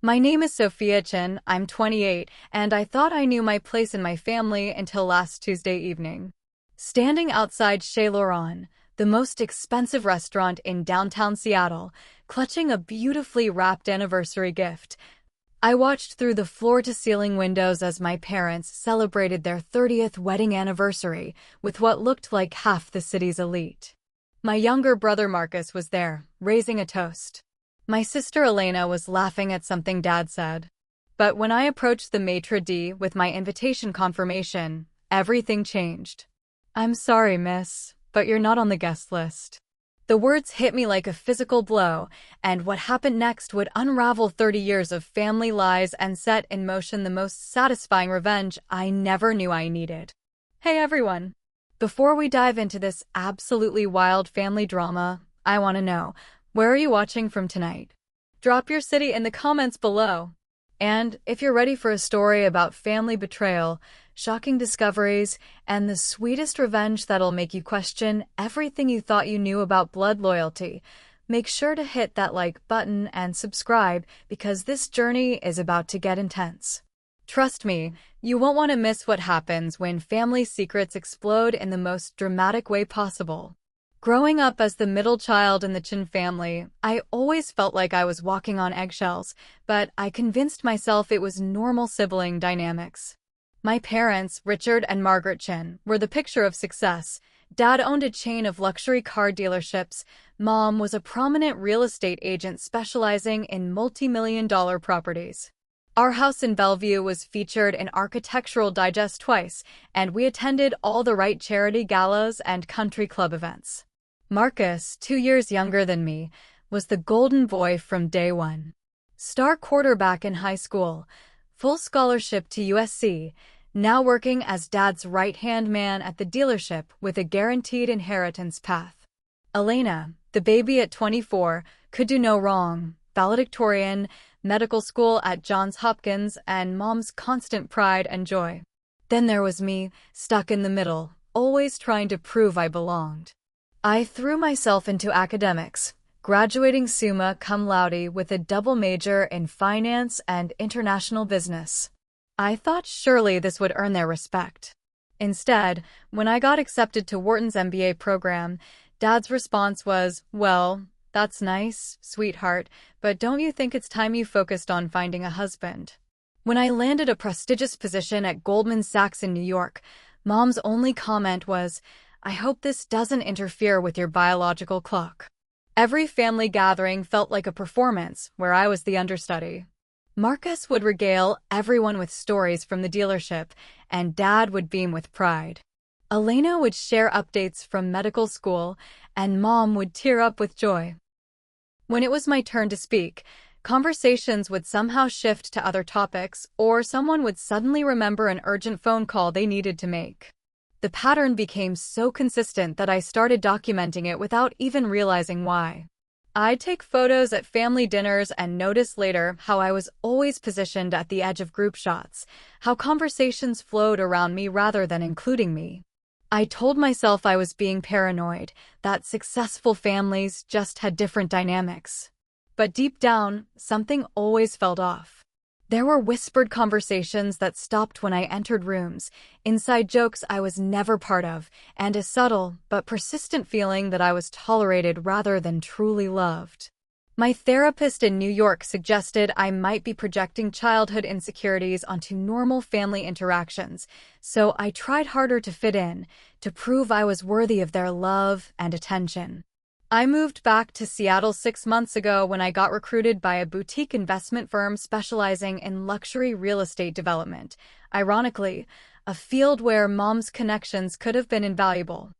My name is Sophia Chin, I'm 28, and I thought I knew my place in my family until last Tuesday evening. Standing outside Chez Laurent, the most expensive restaurant in downtown Seattle, clutching a beautifully wrapped anniversary gift, I watched through the floor-to-ceiling windows as my parents celebrated their 30th wedding anniversary with what looked like half the city's elite. My younger brother Marcus was there, raising a toast. My sister Elena was laughing at something Dad said. But when I approached the maitre d' with my invitation confirmation, everything changed. "I'm sorry, miss, but you're not on the guest list." The words hit me like a physical blow, and what happened next would unravel 30 years of family lies and set in motion the most satisfying revenge I never knew I needed. Hey everyone! Before we dive into this absolutely wild family drama, I want to know, where are you watching from tonight? Drop your city in the comments below. And if you're ready for a story about family betrayal, shocking discoveries, and the sweetest revenge that'll make you question everything you thought you knew about blood loyalty, make sure to hit that like button and subscribe because this journey is about to get intense. Trust me, you won't want to miss what happens when family secrets explode in the most dramatic way possible. Growing up as the middle child in the Chin family, I always felt like I was walking on eggshells, but I convinced myself it was normal sibling dynamics. My parents, Richard and Margaret Chin, were the picture of success. Dad owned a chain of luxury car dealerships. Mom was a prominent real estate agent specializing in multi-million-dollar properties. Our house in Bellevue was featured in Architectural Digest twice, and we attended all the right charity galas and country club events. Marcus, 2 years younger than me, was the golden boy from day one. Star quarterback in high school, full scholarship to USC, now working as Dad's right-hand man at the dealership with a guaranteed inheritance path. Elena, the baby at 24, could do no wrong, valedictorian, medical school at Johns Hopkins, and Mom's constant pride and joy. Then there was me, stuck in the middle, always trying to prove I belonged. I threw myself into academics, graduating summa cum laude with a double major in finance and international business. I thought surely this would earn their respect. Instead, when I got accepted to Wharton's MBA program, Dad's response was, "Well, that's nice, sweetheart, but don't you think it's time you focused on finding a husband?" When I landed a prestigious position at Goldman Sachs in New York, Mom's only comment was, "I hope this doesn't interfere with your biological clock." Every family gathering felt like a performance where I was the understudy. Marcus would regale everyone with stories from the dealership, and Dad would beam with pride. Elena would share updates from medical school, and Mom would tear up with joy. When it was my turn to speak, conversations would somehow shift to other topics, or someone would suddenly remember an urgent phone call they needed to make. The pattern became so consistent that I started documenting it without even realizing why. I'd take photos at family dinners and notice later how I was always positioned at the edge of group shots, how conversations flowed around me rather than including me. I told myself I was being paranoid, that successful families just had different dynamics. But deep down, something always felt off. There were whispered conversations that stopped when I entered rooms, inside jokes I was never part of, and a subtle but persistent feeling that I was tolerated rather than truly loved. My therapist in New York suggested I might be projecting childhood insecurities onto normal family interactions, so I tried harder to fit in, to prove I was worthy of their love and attention. I moved back to Seattle 6 months ago when I got recruited by a boutique investment firm specializing in luxury real estate development, ironically, a field where Mom's connections could have been invaluable.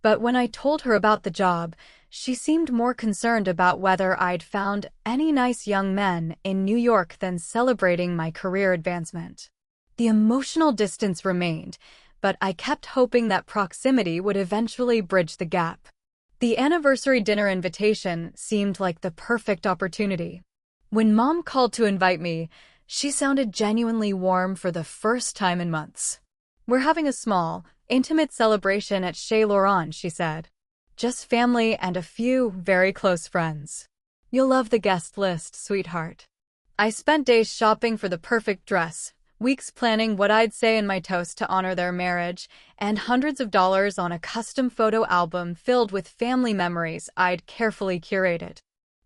But when I told her about the job, she seemed more concerned about whether I'd found any nice young men in New York than celebrating my career advancement. The emotional distance remained, but I kept hoping that proximity would eventually bridge the gap. The anniversary dinner invitation seemed like the perfect opportunity. When Mom called to invite me, she sounded genuinely warm for the first time in months. "We're having a small, intimate celebration at Chez Laurent," she said. "Just family and a few very close friends. You'll love the guest list, sweetheart." I spent days shopping for the perfect dress, weeks planning what I'd say in my toast to honor their marriage, and hundreds of dollars on a custom photo album filled with family memories I'd carefully curated.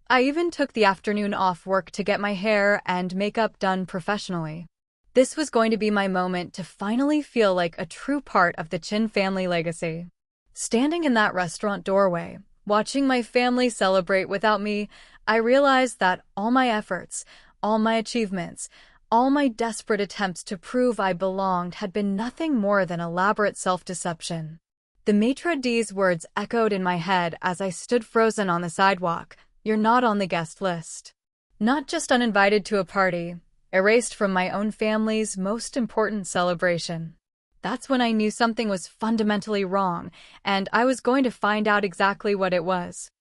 I even took the afternoon off work to get my hair and makeup done professionally. This was going to be my moment to finally feel like a true part of the Chin family legacy. Standing in that restaurant doorway, watching my family celebrate without me, I realized that all my efforts, all my achievements, all my desperate attempts to prove I belonged had been nothing more than elaborate self-deception. The maitre d's words echoed in my head as I stood frozen on the sidewalk. You're not on the guest list. Not just uninvited to a party, erased from my own family's most important celebration. That's when I knew something was fundamentally wrong, and I was going to find out exactly what it was.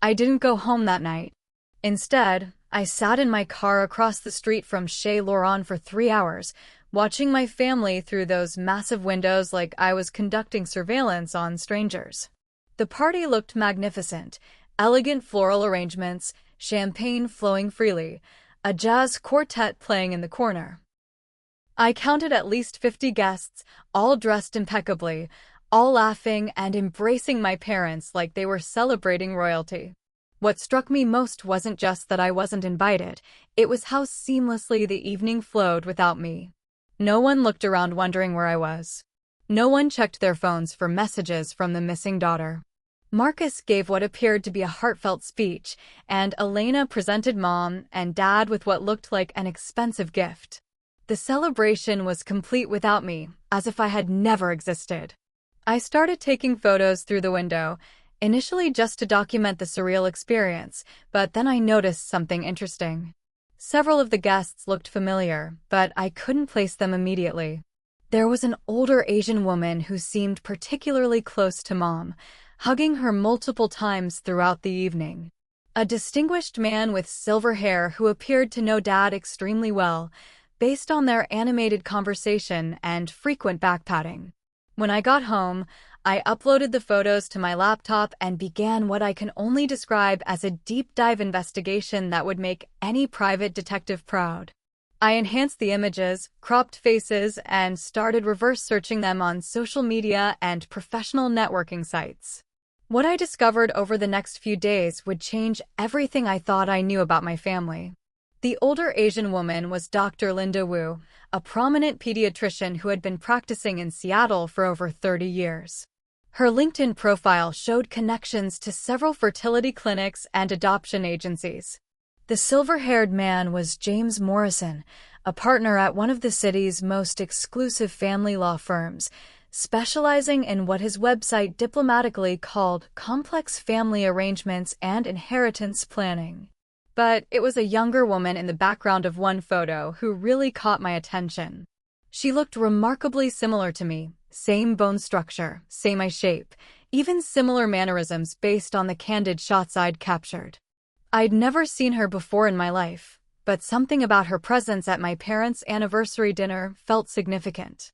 I didn't go home that night. Instead, I sat in my car across the street from Chez Laurent for 3 hours, watching my family through those massive windows like I was conducting surveillance on strangers. The party looked magnificent, elegant floral arrangements, champagne flowing freely, a jazz quartet playing in the corner. I counted at least 50 guests, all dressed impeccably, all laughing and embracing my parents like they were celebrating royalty. What struck me most wasn't just that I wasn't invited, it was how seamlessly the evening flowed without me. No one looked around wondering where I was. No one checked their phones for messages from the missing daughter. Marcus gave what appeared to be a heartfelt speech, and Elena presented Mom and Dad with what looked like an expensive gift. The celebration was complete without me, as if I had never existed. I started taking photos through the window, initially just to document the surreal experience, but then I noticed something interesting. Several of the guests looked familiar, but I couldn't place them immediately. There was an older Asian woman who seemed particularly close to Mom, hugging her multiple times throughout the evening. A distinguished man with silver hair who appeared to know Dad extremely well, based on their animated conversation and frequent backpatting. When I got home, I uploaded the photos to my laptop and began what I can only describe as a deep dive investigation that would make any private detective proud. I enhanced the images, cropped faces, and started reverse searching them on social media and professional networking sites. What I discovered over the next few days would change everything I thought I knew about my family. The older Asian woman was Dr. Linda Wu, a prominent pediatrician who had been practicing in Seattle for over 30 years. Her LinkedIn profile showed connections to several fertility clinics and adoption agencies. The silver-haired man was James Morrison, a partner at one of the city's most exclusive family law firms, specializing in what his website diplomatically called complex family arrangements and inheritance planning. But it was a younger woman in the background of one photo who really caught my attention. She looked remarkably similar to me, same bone structure, same eye shape, even similar mannerisms based on the candid shots I'd captured. I'd never seen her before in my life, but something about her presence at my parents' anniversary dinner felt significant.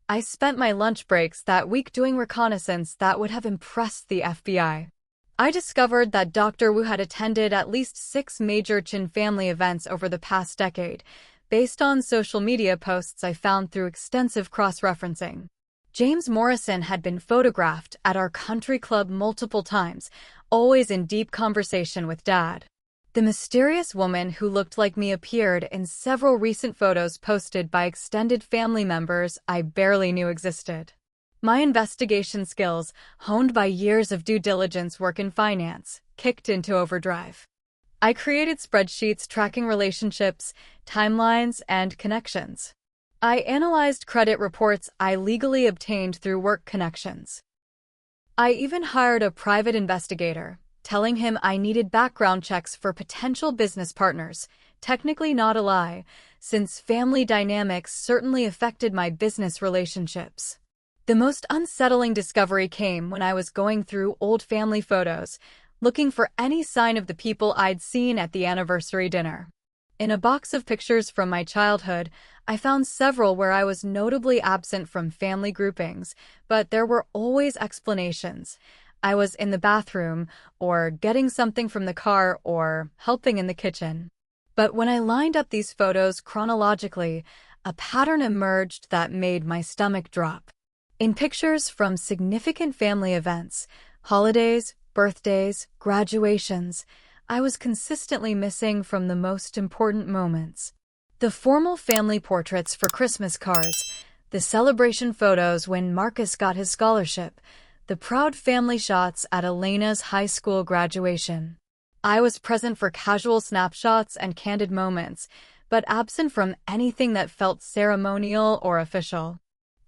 I spent my lunch breaks that week doing reconnaissance that would have impressed the FBI. I discovered that Dr. Wu had attended at least 6 major Chin family events over the past decade, based on social media posts I found through extensive cross-referencing. James Morrison had been photographed at our country club multiple times, always in deep conversation with Dad. The mysterious woman who looked like me appeared in several recent photos posted by extended family members I barely knew existed. My investigation skills, honed by years of due diligence work in finance, kicked into overdrive. I created spreadsheets tracking relationships, timelines, and connections. I analyzed credit reports I legally obtained through work connections. I even hired a private investigator, telling him I needed background checks for potential business partners, technically not a lie, since family dynamics certainly affected my business relationships. The most unsettling discovery came when I was going through old family photos, looking for any sign of the people I'd seen at the anniversary dinner. In a box of pictures from my childhood, I found several where I was notably absent from family groupings, but there were always explanations. I was in the bathroom, or getting something from the car, or helping in the kitchen. But when I lined up these photos chronologically, a pattern emerged that made my stomach drop. In pictures from significant family events, holidays, birthdays, graduations, I was consistently missing from the most important moments. The formal family portraits for Christmas cards, the celebration photos when Marcus got his scholarship, the proud family shots at Elena's high school graduation. I was present for casual snapshots and candid moments, but absent from anything that felt ceremonial or official.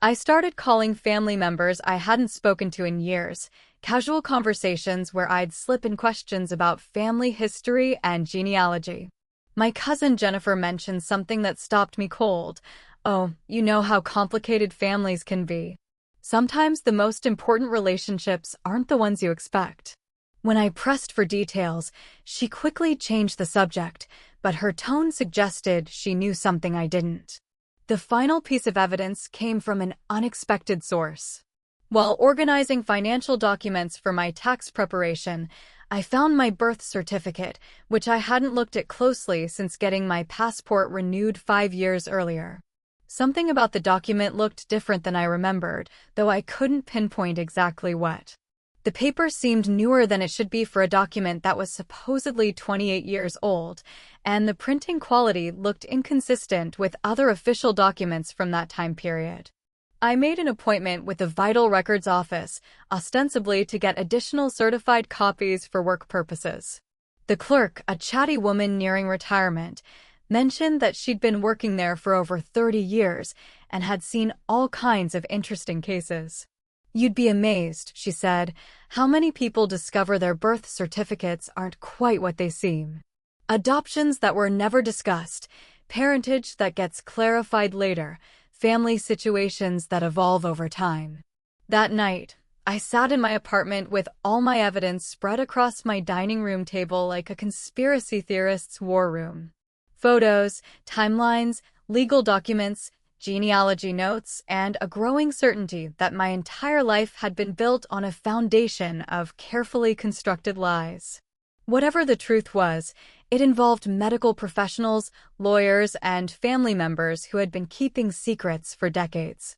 I started calling family members I hadn't spoken to in years, casual conversations where I'd slip in questions about family history and genealogy. My cousin Jennifer mentioned something that stopped me cold. "Oh, you know how complicated families can be. Sometimes the most important relationships aren't the ones you expect." When I pressed for details, she quickly changed the subject, but her tone suggested she knew something I didn't. The final piece of evidence came from an unexpected source. While organizing financial documents for my tax preparation, I found my birth certificate, which I hadn't looked at closely since getting my passport renewed 5 years earlier. Something about the document looked different than I remembered, though I couldn't pinpoint exactly what. The paper seemed newer than it should be for a document that was supposedly 28 years old, and the printing quality looked inconsistent with other official documents from that time period. I made an appointment with the Vital Records office, ostensibly to get additional certified copies for work purposes. The clerk, a chatty woman nearing retirement, mentioned that she'd been working there for over 30 years and had seen all kinds of interesting cases. "You'd be amazed," she said, "how many people discover their birth certificates aren't quite what they seem. Adoptions that were never discussed, parentage that gets clarified later, family situations that evolve over time." That night, I sat in my apartment with all my evidence spread across my dining room table like a conspiracy theorist's war room. Photos, timelines, legal documents, genealogy notes, and a growing certainty that my entire life had been built on a foundation of carefully constructed lies. Whatever the truth was, it involved medical professionals, lawyers, and family members who had been keeping secrets for decades.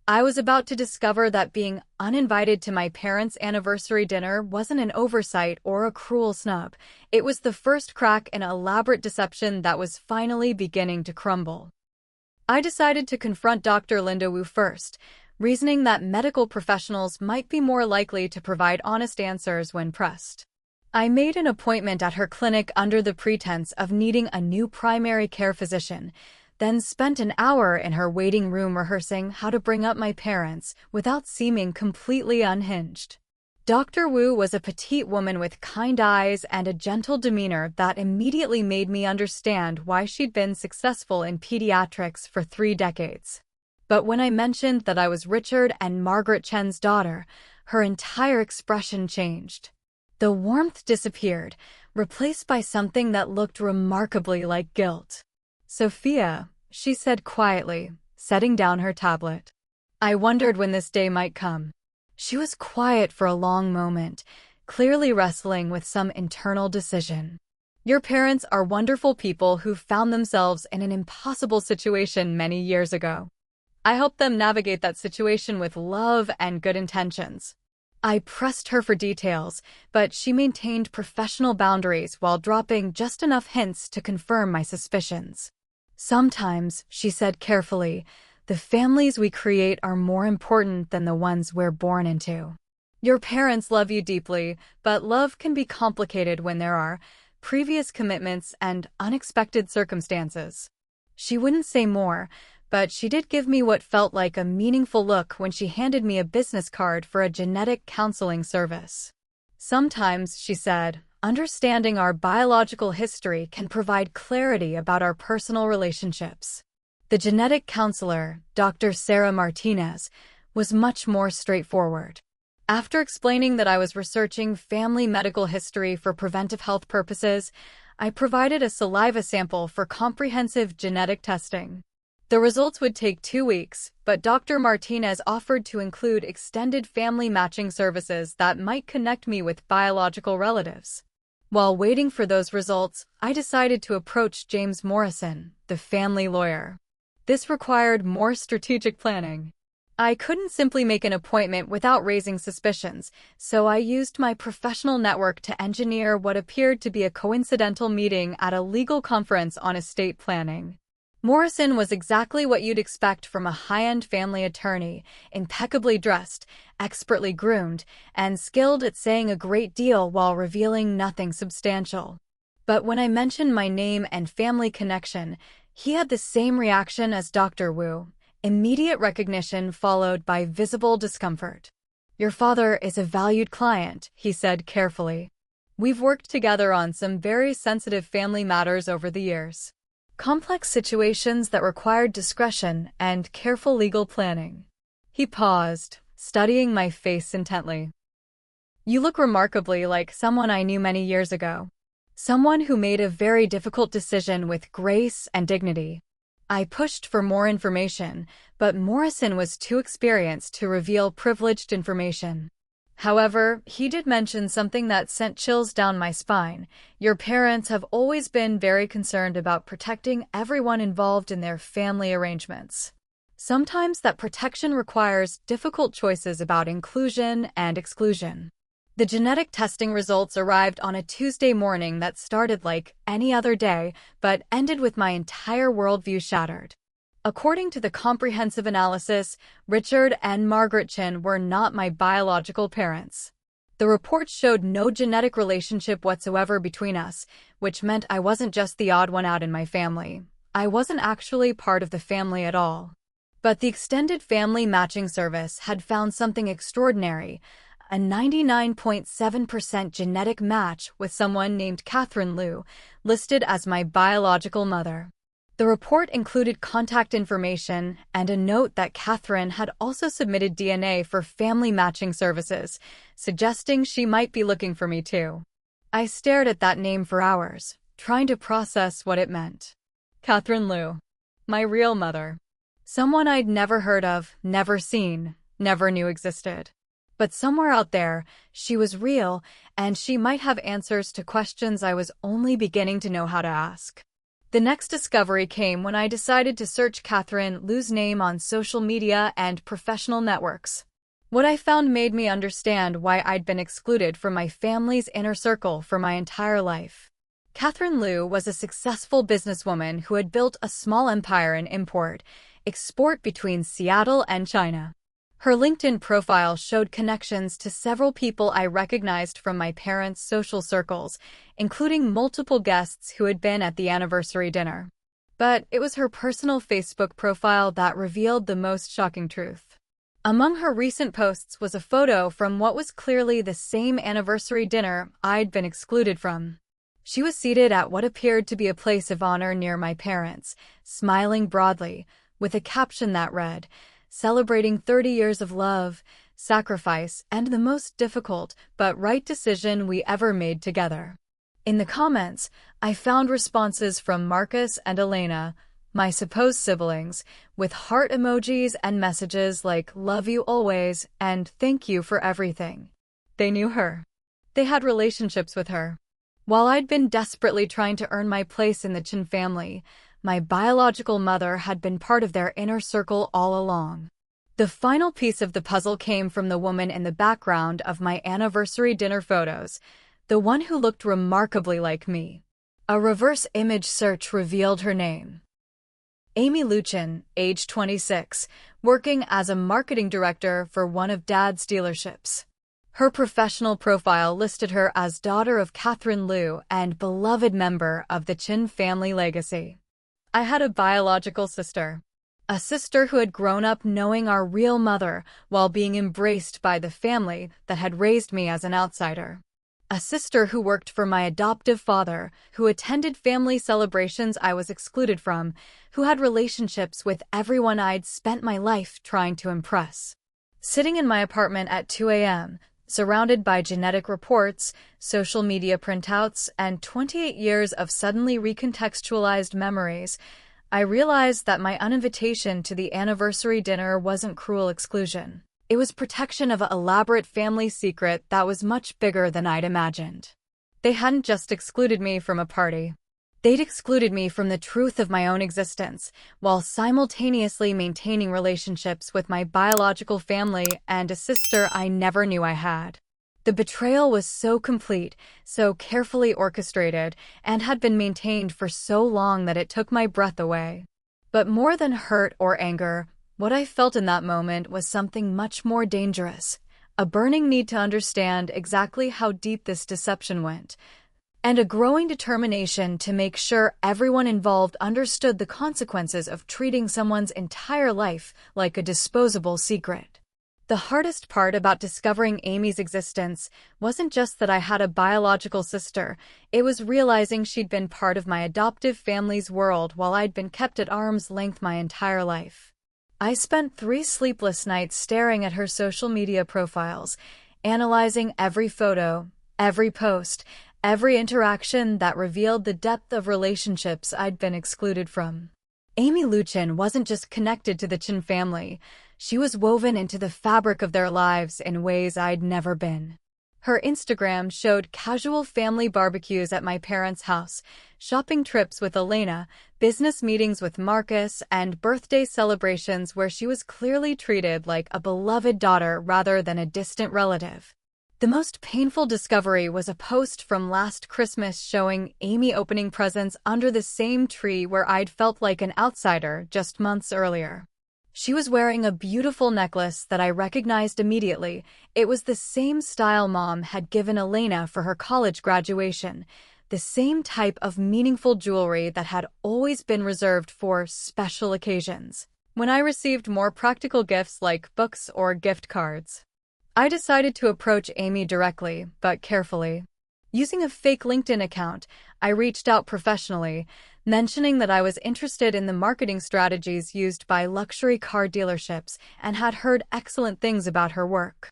I was about to discover that being uninvited to my parents' anniversary dinner wasn't an oversight or a cruel snub. It was the first crack in an elaborate deception that was finally beginning to crumble. I decided to confront Dr. Linda Wu first, reasoning that medical professionals might be more likely to provide honest answers when pressed. I made an appointment at her clinic under the pretense of needing a new primary care physician, then spent an hour in her waiting room rehearsing how to bring up my parents without seeming completely unhinged. Dr. Wu was a petite woman with kind eyes and a gentle demeanor that immediately made me understand why she'd been successful in pediatrics for 3 decades. But when I mentioned that I was Richard and Margaret Chen's daughter, her entire expression changed. The warmth disappeared, replaced by something that looked remarkably like guilt. "Sophia," she said quietly, setting down her tablet. I wondered when this day might come. She was quiet for a long moment, clearly wrestling with some internal decision. "Your parents are wonderful people who found themselves in an impossible situation many years ago. I helped them navigate that situation with love and good intentions." I pressed her for details, but she maintained professional boundaries while dropping just enough hints to confirm my suspicions. "Sometimes," she said carefully, "the families we create are more important than the ones we're born into. Your parents love you deeply, but love can be complicated when there are previous commitments and unexpected circumstances." She wouldn't say more, but she did give me what felt like a meaningful look when she handed me a business card for a genetic counseling service. "Sometimes," she said, "understanding our biological history can provide clarity about our personal relationships." The genetic counselor, Dr. Sarah Martinez, was much more straightforward. After explaining that I was researching family medical history for preventive health purposes, I provided a saliva sample for comprehensive genetic testing. The results would take 2 weeks, but Dr. Martinez offered to include extended family matching services that might connect me with biological relatives. While waiting for those results, I decided to approach James Morrison, the family lawyer. This required more strategic planning. I couldn't simply make an appointment without raising suspicions, so I used my professional network to engineer what appeared to be a coincidental meeting at a legal conference on estate planning. Morrison was exactly what you'd expect from a high-end family attorney, impeccably dressed, expertly groomed, and skilled at saying a great deal while revealing nothing substantial. But when I mentioned my name and family connection, he had the same reaction as Dr. Wu. Immediate recognition followed by visible discomfort. "Your father is a valued client," he said carefully. "We've worked together on some very sensitive family matters over the years. Complex situations that required discretion and careful legal planning." He paused, studying my face intently. "You look remarkably like someone I knew many years ago. Someone who made a very difficult decision with grace and dignity." I pushed for more information, but Morrison was too experienced to reveal privileged information. However, he did mention something that sent chills down my spine. "Your parents have always been very concerned about protecting everyone involved in their family arrangements. Sometimes that protection requires difficult choices about inclusion and exclusion." The genetic testing results arrived on a Tuesday morning that started like any other day, but ended with my entire worldview shattered. According to the comprehensive analysis, Richard and Margaret Chin were not my biological parents. The report showed no genetic relationship whatsoever between us, which meant I wasn't just the odd one out in my family. I wasn't actually part of the family at all. But the extended family matching service had found something extraordinary: a 99.7% genetic match with someone named Catherine Liu, listed as my biological mother. The report included contact information and a note that Catherine had also submitted DNA for family matching services, suggesting she might be looking for me too. I stared at that name for hours, trying to process what it meant. Catherine Liu. My real mother. Someone I'd never heard of, never seen, never knew existed. But somewhere out there, she was real, and she might have answers to questions I was only beginning to know how to ask. The next discovery came when I decided to search Catherine Liu's name on social media and professional networks. What I found made me understand why I'd been excluded from my family's inner circle for my entire life. Catherine Liu was a successful businesswoman who had built a small empire in import-export between Seattle and China. Her LinkedIn profile showed connections to several people I recognized from my parents' social circles, including multiple guests who had been at the anniversary dinner. But it was her personal Facebook profile that revealed the most shocking truth. Among her recent posts was a photo from what was clearly the same anniversary dinner I'd been excluded from. She was seated at what appeared to be a place of honor near my parents, smiling broadly, with a caption that read, "Celebrating 30 years of love, sacrifice, and the most difficult but right decision we ever made together." In the comments, I found responses from Marcus and Elena, my supposed siblings, with heart emojis and messages like "love you always" and "thank you for everything." They knew her. They had relationships with her. While I'd been desperately trying to earn my place in the Chin family, my biological mother had been part of their inner circle all along. The final piece of the puzzle came from the woman in the background of my anniversary dinner photos, the one who looked remarkably like me. A reverse image search revealed her name. Amy Luchin, age 26, working as a marketing director for one of Dad's dealerships. Her professional profile listed her as daughter of Catherine Liu and beloved member of the Chin family legacy. I had a biological sister. A sister who had grown up knowing our real mother while being embraced by the family that had raised me as an outsider. A sister who worked for my adoptive father, who attended family celebrations I was excluded from, who had relationships with everyone I'd spent my life trying to impress. Sitting in my apartment at 2 a.m., surrounded by genetic reports, social media printouts, and 28 years of suddenly recontextualized memories, I realized that my uninvitation to the anniversary dinner wasn't cruel exclusion. It was protection of an elaborate family secret that was much bigger than I'd imagined. They hadn't just excluded me from a party. They'd excluded me from the truth of my own existence, while simultaneously maintaining relationships with my biological family and a sister I never knew I had. The betrayal was so complete, so carefully orchestrated, and had been maintained for so long that it took my breath away. But more than hurt or anger, what I felt in that moment was something much more dangerous, a burning need to understand exactly how deep this deception went, and a growing determination to make sure everyone involved understood the consequences of treating someone's entire life like a disposable secret. The hardest part about discovering Amy's existence wasn't just that I had a biological sister, it was realizing she'd been part of my adoptive family's world while I'd been kept at arm's length my entire life. I spent 3 sleepless nights staring at her social media profiles, analyzing every photo, every post, every interaction that revealed the depth of relationships I'd been excluded from. Amy Luchin wasn't just connected to the Chin family, she was woven into the fabric of their lives in ways I'd never been. Her Instagram showed casual family barbecues at my parents' house, shopping trips with Elena, business meetings with Marcus, and birthday celebrations where she was clearly treated like a beloved daughter rather than a distant relative. The most painful discovery was a post from last Christmas showing Amy opening presents under the same tree where I'd felt like an outsider just months earlier. She was wearing a beautiful necklace that I recognized immediately. It was the same style Mom had given Elena for her college graduation, the same type of meaningful jewelry that had always been reserved for special occasions. When I received more practical gifts like books or gift cards, I decided to approach Amy directly, but carefully. Using a fake LinkedIn account, I reached out professionally, mentioning that I was interested in the marketing strategies used by luxury car dealerships and had heard excellent things about her work.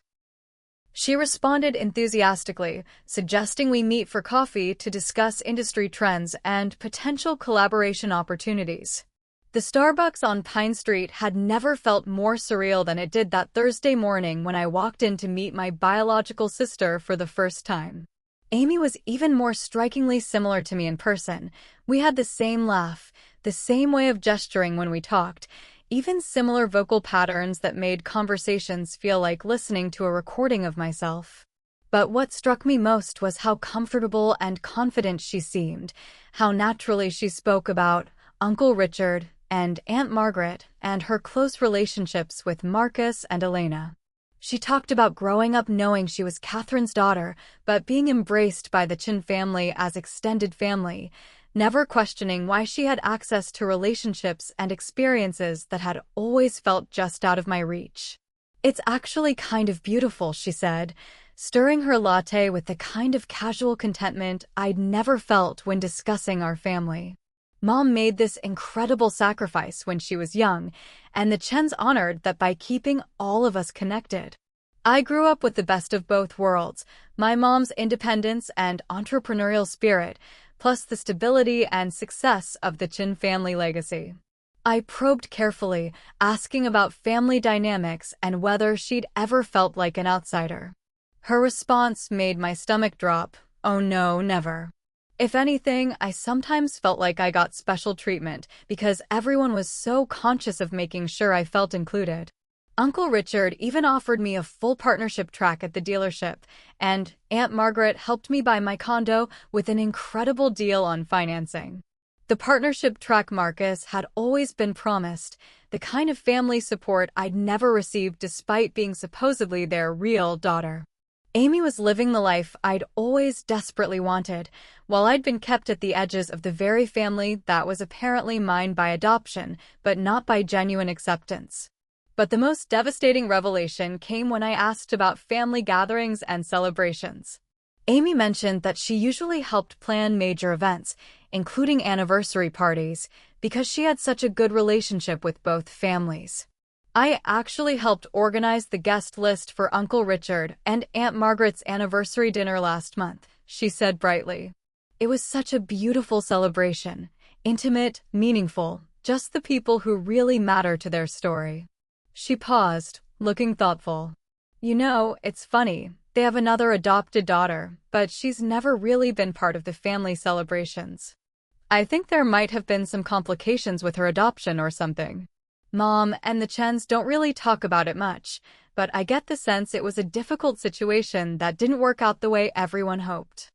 She responded enthusiastically, suggesting we meet for coffee to discuss industry trends and potential collaboration opportunities. The Starbucks on Pine Street had never felt more surreal than it did that Thursday morning when I walked in to meet my biological sister for the first time. Amy was even more strikingly similar to me in person. We had the same laugh, the same way of gesturing when we talked, even similar vocal patterns that made conversations feel like listening to a recording of myself. But what struck me most was how comfortable and confident she seemed, how naturally she spoke about Uncle Richard and Aunt Margaret and her close relationships with Marcus and Elena. She talked about growing up knowing she was Catherine's daughter, but being embraced by the Chin family as extended family, never questioning why she had access to relationships and experiences that had always felt just out of my reach. "It's actually kind of beautiful," she said, stirring her latte with the kind of casual contentment I'd never felt when discussing our family. Mom made this incredible sacrifice when she was young, and the Chens honored that by keeping all of us connected. I grew up with the best of both worlds, my mom's independence and entrepreneurial spirit, plus the stability and success of the Chin family legacy. I probed carefully, asking about family dynamics and whether she'd ever felt like an outsider. Her response made my stomach drop. "Oh no, never." If anything, I sometimes felt like I got special treatment because everyone was so conscious of making sure I felt included. Uncle Richard even offered me a full partnership track at the dealership, and Aunt Margaret helped me buy my condo with an incredible deal on financing. The partnership track Marcus had always been promised, the kind of family support I'd never received despite being supposedly their real daughter. Amy was living the life I'd always desperately wanted, while I'd been kept at the edges of the very family that was apparently mine by adoption, but not by genuine acceptance. But the most devastating revelation came when I asked about family gatherings and celebrations. Amy mentioned that she usually helped plan major events, including anniversary parties, because she had such a good relationship with both families. "I actually helped organize the guest list for Uncle Richard and Aunt Margaret's anniversary dinner last month," she said brightly. "It was such a beautiful celebration, intimate, meaningful, just the people who really matter to their story." She paused, looking thoughtful. "You know, it's funny. They have another adopted daughter, but she's never really been part of the family celebrations. I think there might have been some complications with her adoption or something. Mom and the Chens don't really talk about it much, but I get the sense it was a difficult situation that didn't work out the way everyone hoped.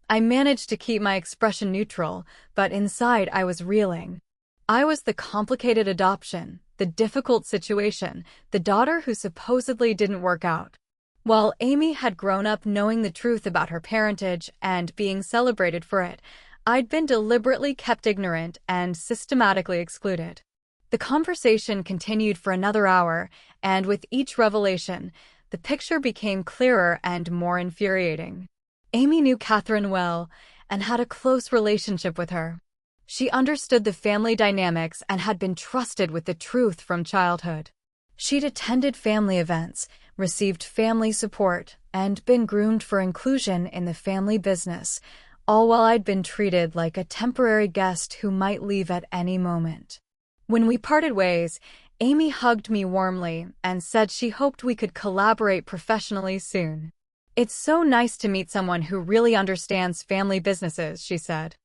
I managed to keep my expression neutral, but inside I was reeling. I was the complicated adoption, the difficult situation, the daughter who supposedly didn't work out. While Amy had grown up knowing the truth about her parentage and being celebrated for it, I'd been deliberately kept ignorant and systematically excluded. The conversation continued for another hour, and with each revelation, the picture became clearer and more infuriating. Amy knew Catherine well and had a close relationship with her. She understood the family dynamics and had been trusted with the truth from childhood. She'd attended family events, received family support, and been groomed for inclusion in the family business, all while I'd been treated like a temporary guest who might leave at any moment. When we parted ways, Amy hugged me warmly and said she hoped we could collaborate professionally soon. "It's so nice to meet someone who really understands family businesses," she said.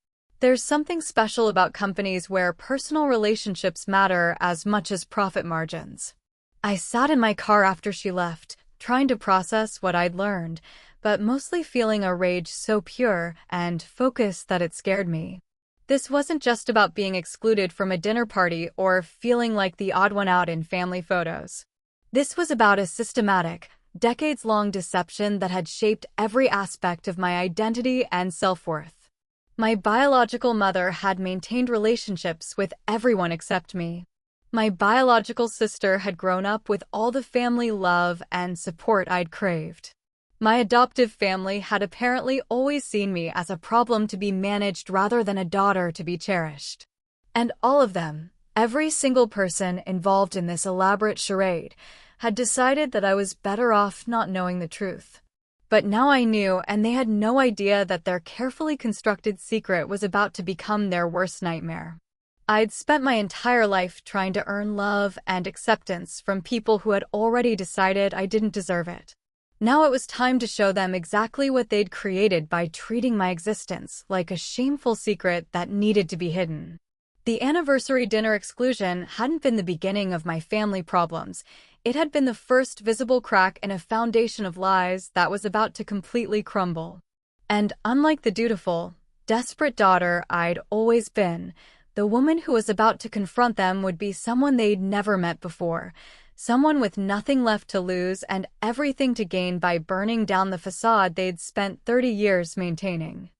"There's something special about companies where personal relationships matter as much as profit margins." I sat in my car after she left, trying to process what I'd learned, but mostly feeling a rage so pure and focused that it scared me. This wasn't just about being excluded from a dinner party or feeling like the odd one out in family photos. This was about a systematic, decades-long deception that had shaped every aspect of my identity and self-worth. My biological mother had maintained relationships with everyone except me. My biological sister had grown up with all the family love and support I'd craved. My adoptive family had apparently always seen me as a problem to be managed rather than a daughter to be cherished. And all of them, every single person involved in this elaborate charade, had decided that I was better off not knowing the truth. But now I knew, and they had no idea that their carefully constructed secret was about to become their worst nightmare. I'd spent my entire life trying to earn love and acceptance from people who had already decided I didn't deserve it. Now it was time to show them exactly what they'd created by treating my existence like a shameful secret that needed to be hidden. The anniversary dinner exclusion hadn't been the beginning of my family problems. It had been the first visible crack in a foundation of lies that was about to completely crumble. And unlike the dutiful, desperate daughter I'd always been, the woman who was about to confront them would be someone they'd never met before, someone with nothing left to lose and everything to gain by burning down the facade they'd spent 30 years maintaining.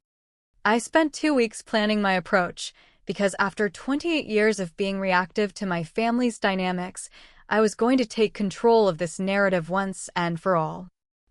I spent 2 weeks planning my approach, because after 28 years of being reactive to my family's dynamics, I was going to take control of this narrative once and for all.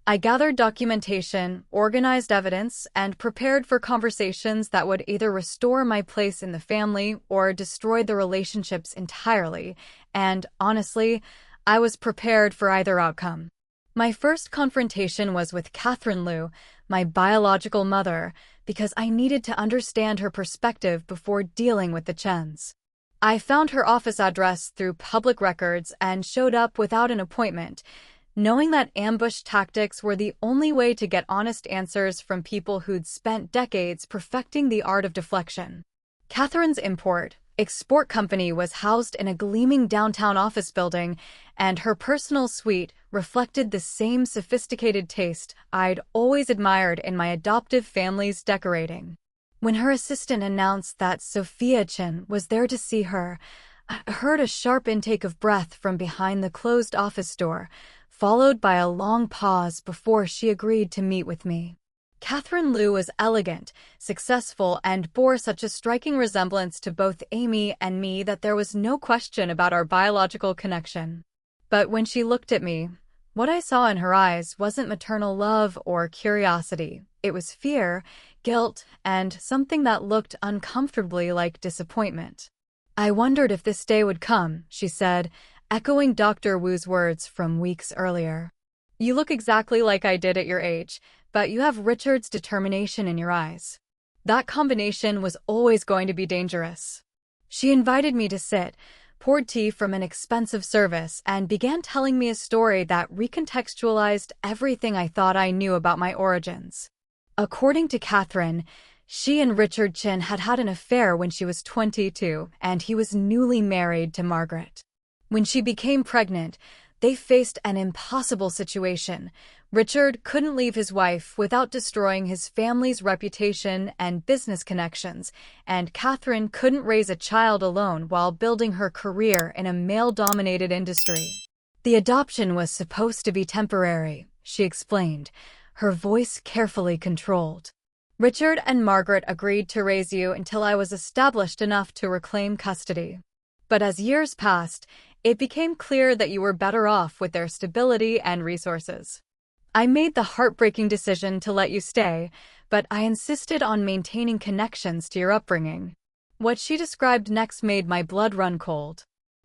I gathered documentation, organized evidence, and prepared for conversations that would either restore my place in the family or destroy the relationships entirely, and honestly, I was prepared for either outcome. My first confrontation was with Catherine Liu, my biological mother, because I needed to understand her perspective before dealing with the Chens. I found her office address through public records and showed up without an appointment, knowing that ambush tactics were the only way to get honest answers from people who'd spent decades perfecting the art of deflection. Catherine's export company was housed in a gleaming downtown office building, and her personal suite reflected the same sophisticated taste I'd always admired in my adoptive family's decorating. When her assistant announced that Sophia Chen was there to see her, I heard a sharp intake of breath from behind the closed office door, followed by a long pause before she agreed to meet with me. Catherine Liu was elegant, successful, and bore such a striking resemblance to both Amy and me that there was no question about our biological connection. But when she looked at me, what I saw in her eyes wasn't maternal love or curiosity. It was fear, guilt, and something that looked uncomfortably like disappointment. "I wondered if this day would come," she said, echoing Dr. Wu's words from weeks earlier. "You look exactly like I did at your age, but you have Richard's determination in your eyes." That combination was always going to be dangerous. She invited me to sit, poured tea from an expensive service, and began telling me a story that recontextualized everything I thought I knew about my origins. According to Catherine, she and Richard Chin had had an affair when she was 22, and he was newly married to Margaret. When she became pregnant, they faced an impossible situation. Richard couldn't leave his wife without destroying his family's reputation and business connections, and Catherine couldn't raise a child alone while building her career in a male-dominated industry. The adoption was supposed to be temporary, she explained, her voice carefully controlled. Richard and Margaret agreed to raise you until I was established enough to reclaim custody. But as years passed, it became clear that you were better off with their stability and resources. I made the heartbreaking decision to let you stay, but I insisted on maintaining connections to your upbringing. What she described next made my blood run cold.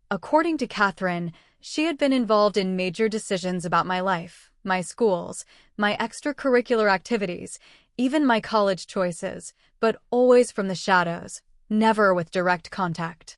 According to Catherine, she had been involved in major decisions about my life, my schools, my extracurricular activities, even my college choices, but always from the shadows, never with direct contact.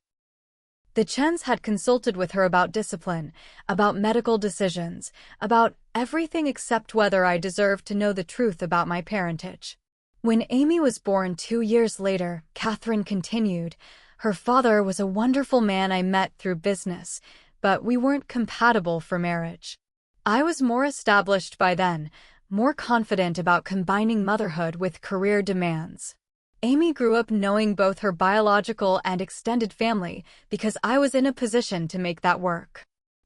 The Chens had consulted with her about discipline, about medical decisions, about everything except whether I deserved to know the truth about my parentage. When Amy was born 2 years later, Catherine continued, her father was a wonderful man I met through business, but we weren't compatible for marriage. I was more established by then, more confident about combining motherhood with career demands. Amy grew up knowing both her biological and extended family because I was in a position to make that work.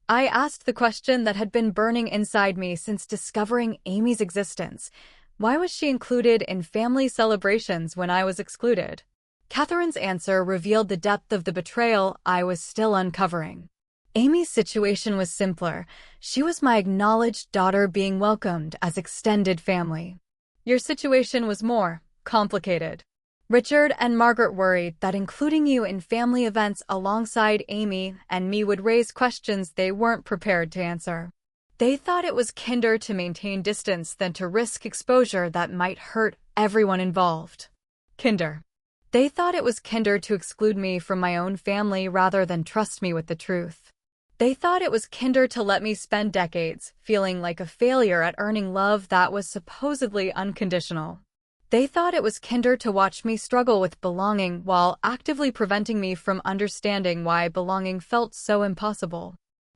I asked the question that had been burning inside me since discovering Amy's existence. Why was she included in family celebrations when I was excluded? Catherine's answer revealed the depth of the betrayal I was still uncovering. Amy's situation was simpler. She was my acknowledged daughter being welcomed as extended family. Your situation was more complicated. Richard and Margaret worried that including you in family events alongside Amy and me would raise questions they weren't prepared to answer. They thought it was kinder to maintain distance than to risk exposure that might hurt everyone involved. Kinder. They thought it was kinder to exclude me from my own family rather than trust me with the truth. They thought it was kinder to let me spend decades feeling like a failure at earning love that was supposedly unconditional. They thought it was kinder to watch me struggle with belonging while actively preventing me from understanding why belonging felt so impossible.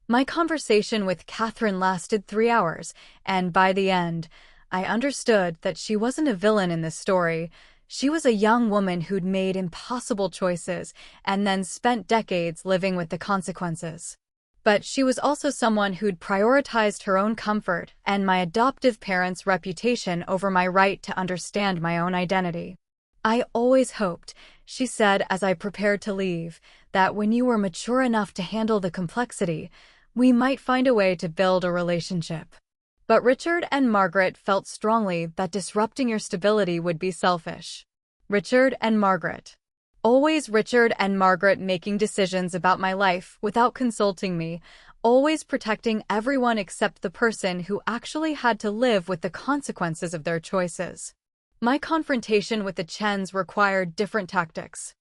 My conversation with Catherine lasted 3 hours, and by the end, I understood that she wasn't a villain in this story. She was a young woman who'd made impossible choices and then spent decades living with the consequences. But she was also someone who'd prioritized her own comfort and my adoptive parents' reputation over my right to understand my own identity. I always hoped, she said as I prepared to leave, that when you were mature enough to handle the complexity, we might find a way to build a relationship. But Richard and Margaret felt strongly that disrupting your stability would be selfish. Richard and Margaret. Always Richard and Margaret making decisions about my life without consulting me, always protecting everyone except the person who actually had to live with the consequences of their choices. My confrontation with the Chens required different tactics.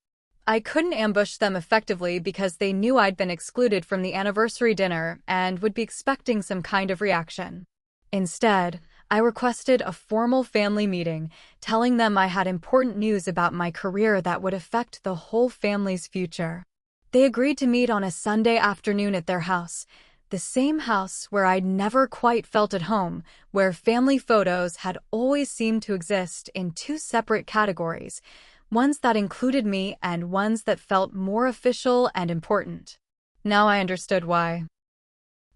I couldn't ambush them effectively because they knew I'd been excluded from the anniversary dinner and would be expecting some kind of reaction. Instead, I requested a formal family meeting, telling them I had important news about my career that would affect the whole family's future. They agreed to meet on a Sunday afternoon at their house, the same house where I'd never quite felt at home, where family photos had always seemed to exist in 2 separate categories, ones that included me and ones that felt more official and important. Now I understood why.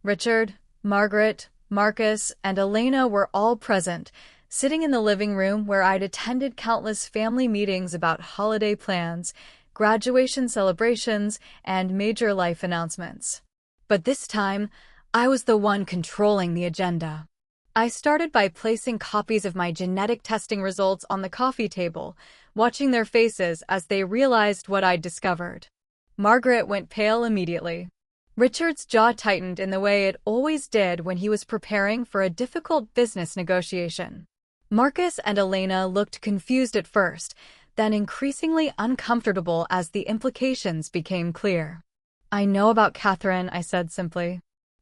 Richard, Margaret, Marcus, and Elena were all present, sitting in the living room where I'd attended countless family meetings about holiday plans, graduation celebrations, and major life announcements. But this time, I was the one controlling the agenda. I started by placing copies of my genetic testing results on the coffee table, watching their faces as they realized what I'd discovered. Margaret went pale immediately. Richard's jaw tightened in the way it always did when he was preparing for a difficult business negotiation. Marcus and Elena looked confused at first, then increasingly uncomfortable as the implications became clear. I know about Catherine, I said simply.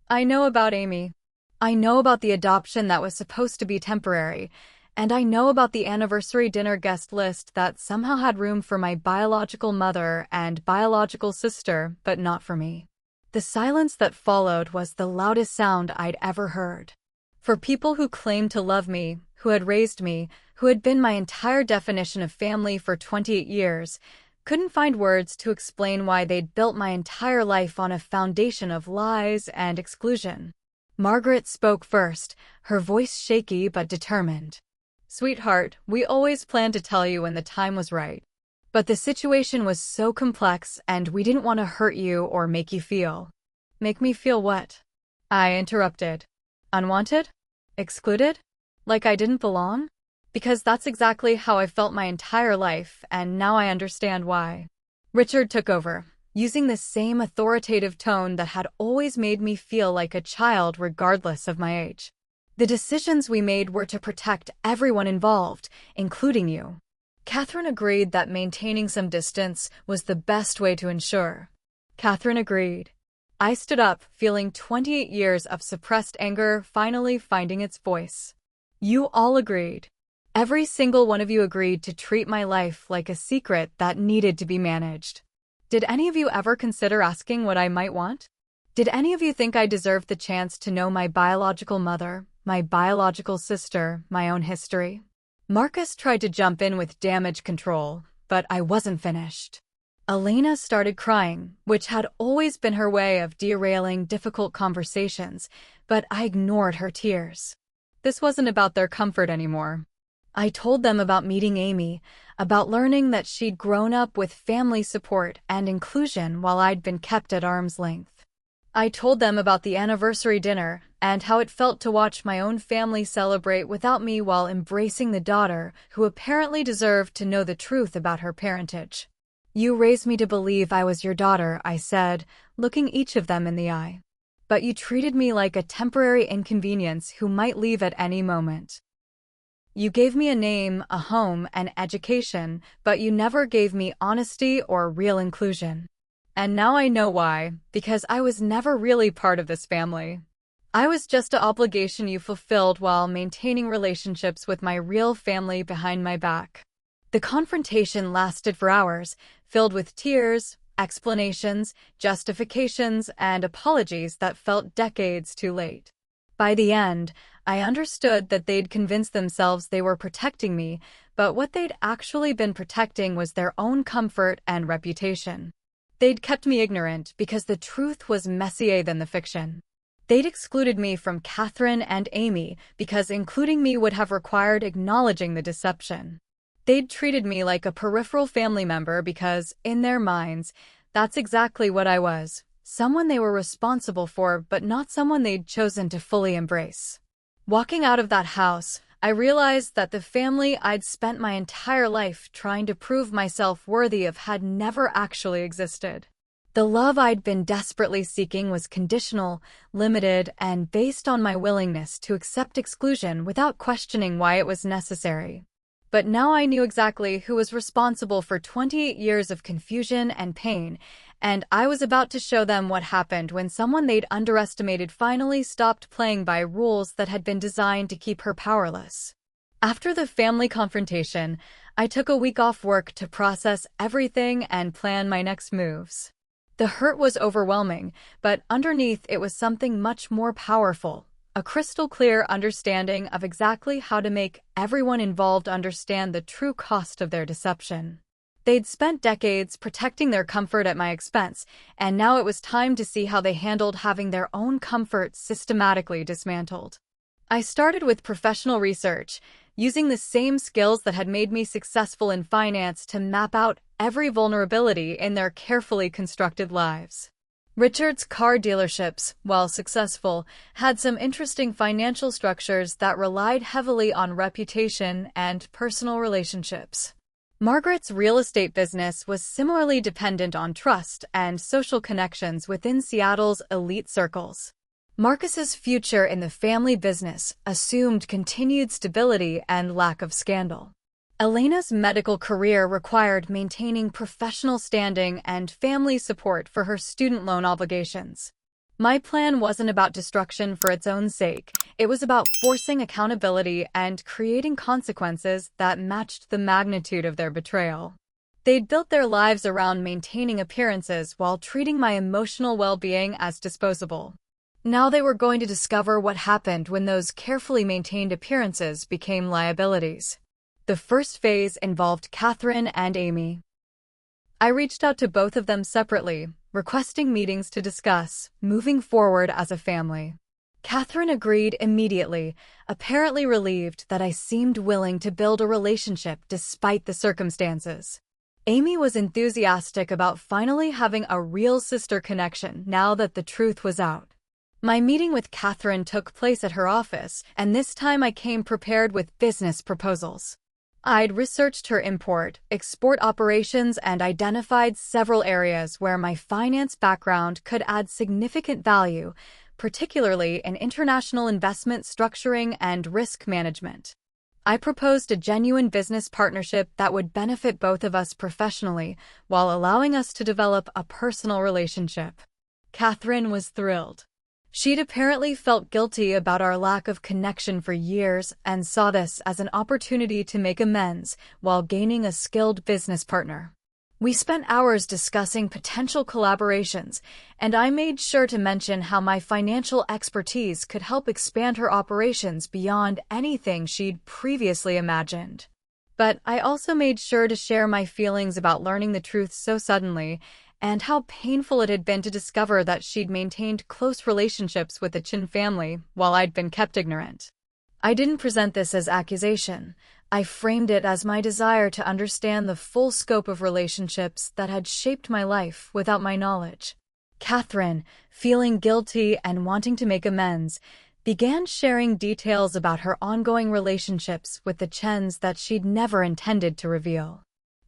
I know about Amy. I know about the adoption that was supposed to be temporary, and I know about the anniversary dinner guest list that somehow had room for my biological mother and biological sister, but not for me. The silence that followed was the loudest sound I'd ever heard. For people who claimed to love me, who had raised me, who had been my entire definition of family for 28 years, couldn't find words to explain why they'd built my entire life on a foundation of lies and exclusion. Margaret spoke first, her voice shaky but determined. Sweetheart, we always planned to tell you when the time was right. But the situation was so complex and we didn't want to hurt you or make you feel. Make me feel what? I interrupted. Unwanted? Excluded? Like I didn't belong? Because that's exactly how I felt my entire life, and now I understand why. Richard took over, using the same authoritative tone that had always made me feel like a child regardless of my age. The decisions we made were to protect everyone involved, including you. Catherine agreed that maintaining some distance was the best way to ensure. Catherine agreed. I stood up, feeling 28 years of suppressed anger finally finding its voice. You all agreed. Every single one of you agreed to treat my life like a secret that needed to be managed. Did any of you ever consider asking what I might want? Did any of you think I deserved the chance to know my biological mother, my biological sister, my own history? Marcus tried to jump in with damage control, but I wasn't finished. Elena started crying, which had always been her way of derailing difficult conversations, but I ignored her tears. This wasn't about their comfort anymore. I told them about meeting Amy, about learning that she'd grown up with family support and inclusion while I'd been kept at arm's length. I told them about the anniversary dinner and how it felt to watch my own family celebrate without me while embracing the daughter who apparently deserved to know the truth about her parentage. You raised me to believe I was your daughter, I said, looking each of them in the eye. But you treated me like a temporary inconvenience who might leave at any moment. You gave me a name, a home, and education, but you never gave me honesty or real inclusion. And now I know why, because I was never really part of this family. I was just an obligation you fulfilled while maintaining relationships with my real family behind my back. The confrontation lasted for hours, filled with tears, explanations, justifications, and apologies that felt decades too late. By the end, I understood that they'd convinced themselves they were protecting me, but what they'd actually been protecting was their own comfort and reputation. They'd kept me ignorant because the truth was messier than the fiction. They'd excluded me from Catherine and Amy because including me would have required acknowledging the deception. They'd treated me like a peripheral family member because, in their minds, that's exactly what I was. Someone they were responsible for, but not someone they'd chosen to fully embrace. Walking out of that house, I realized that the family I'd spent my entire life trying to prove myself worthy of had never actually existed. The love I'd been desperately seeking was conditional, limited, and based on my willingness to accept exclusion without questioning why it was necessary. But now I knew exactly who was responsible for 28 years of confusion and pain, and I was about to show them what happened when someone they'd underestimated finally stopped playing by rules that had been designed to keep her powerless. After the family confrontation, I took a week off work to process everything and plan my next moves. The hurt was overwhelming, but underneath it was something much more powerful. A crystal-clear understanding of exactly how to make everyone involved understand the true cost of their deception. They'd spent decades protecting their comfort at my expense, and now it was time to see how they handled having their own comfort systematically dismantled. I started with professional research, using the same skills that had made me successful in finance to map out every vulnerability in their carefully constructed lives. Richard's car dealerships, while successful, had some interesting financial structures that relied heavily on reputation and personal relationships. Margaret's real estate business was similarly dependent on trust and social connections within Seattle's elite circles. Marcus's future in the family business assumed continued stability and lack of scandal. Elena's medical career required maintaining professional standing and family support for her student loan obligations. My plan wasn't about destruction for its own sake. It was about forcing accountability and creating consequences that matched the magnitude of their betrayal. They'd built their lives around maintaining appearances while treating my emotional well-being as disposable. Now they were going to discover what happened when those carefully maintained appearances became liabilities. The first phase involved Catherine and Amy. I reached out to both of them separately, requesting meetings to discuss moving forward as a family. Catherine agreed immediately, apparently relieved that I seemed willing to build a relationship despite the circumstances. Amy was enthusiastic about finally having a real sister connection now that the truth was out. My meeting with Catherine took place at her office, and this time I came prepared with business proposals. I'd researched her import-export operations and identified several areas where my finance background could add significant value, particularly in international investment structuring and risk management. I proposed a genuine business partnership that would benefit both of us professionally while allowing us to develop a personal relationship. Catherine was thrilled. She'd apparently felt guilty about our lack of connection for years and saw this as an opportunity to make amends while gaining a skilled business partner. We spent hours discussing potential collaborations, and I made sure to mention how my financial expertise could help expand her operations beyond anything she'd previously imagined. But I also made sure to share my feelings about learning the truth so suddenly, and how painful it had been to discover that she'd maintained close relationships with the Chin family while I'd been kept ignorant. I didn't present this as accusation. I framed it as my desire to understand the full scope of relationships that had shaped my life without my knowledge. Catherine, feeling guilty and wanting to make amends, began sharing details about her ongoing relationships with the Chens that she'd never intended to reveal.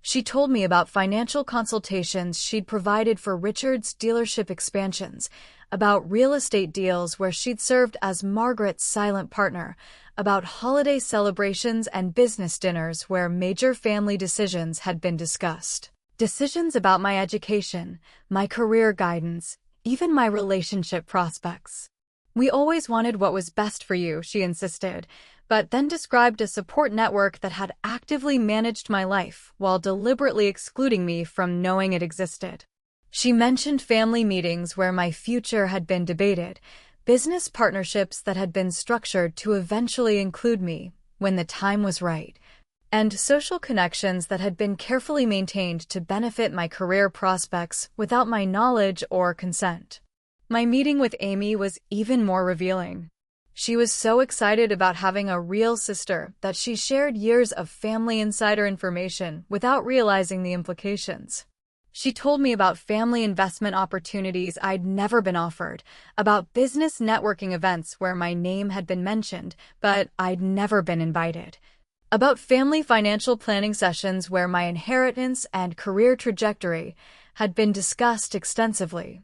She told me about financial consultations she'd provided for Richard's dealership expansions, about real estate deals where she'd served as Margaret's silent partner, about holiday celebrations and business dinners where major family decisions had been discussed. Decisions about my education, my career guidance, even my relationship prospects. "We always wanted what was best for you," she insisted, but then described a support network that had actively managed my life while deliberately excluding me from knowing it existed. She mentioned family meetings where my future had been debated, business partnerships that had been structured to eventually include me when the time was right, and social connections that had been carefully maintained to benefit my career prospects without my knowledge or consent. My meeting with Amy was even more revealing. She was so excited about having a real sister that she shared years of family insider information without realizing the implications. She told me about family investment opportunities I'd never been offered, about business networking events where my name had been mentioned, but I'd never been invited, about family financial planning sessions where my inheritance and career trajectory had been discussed extensively.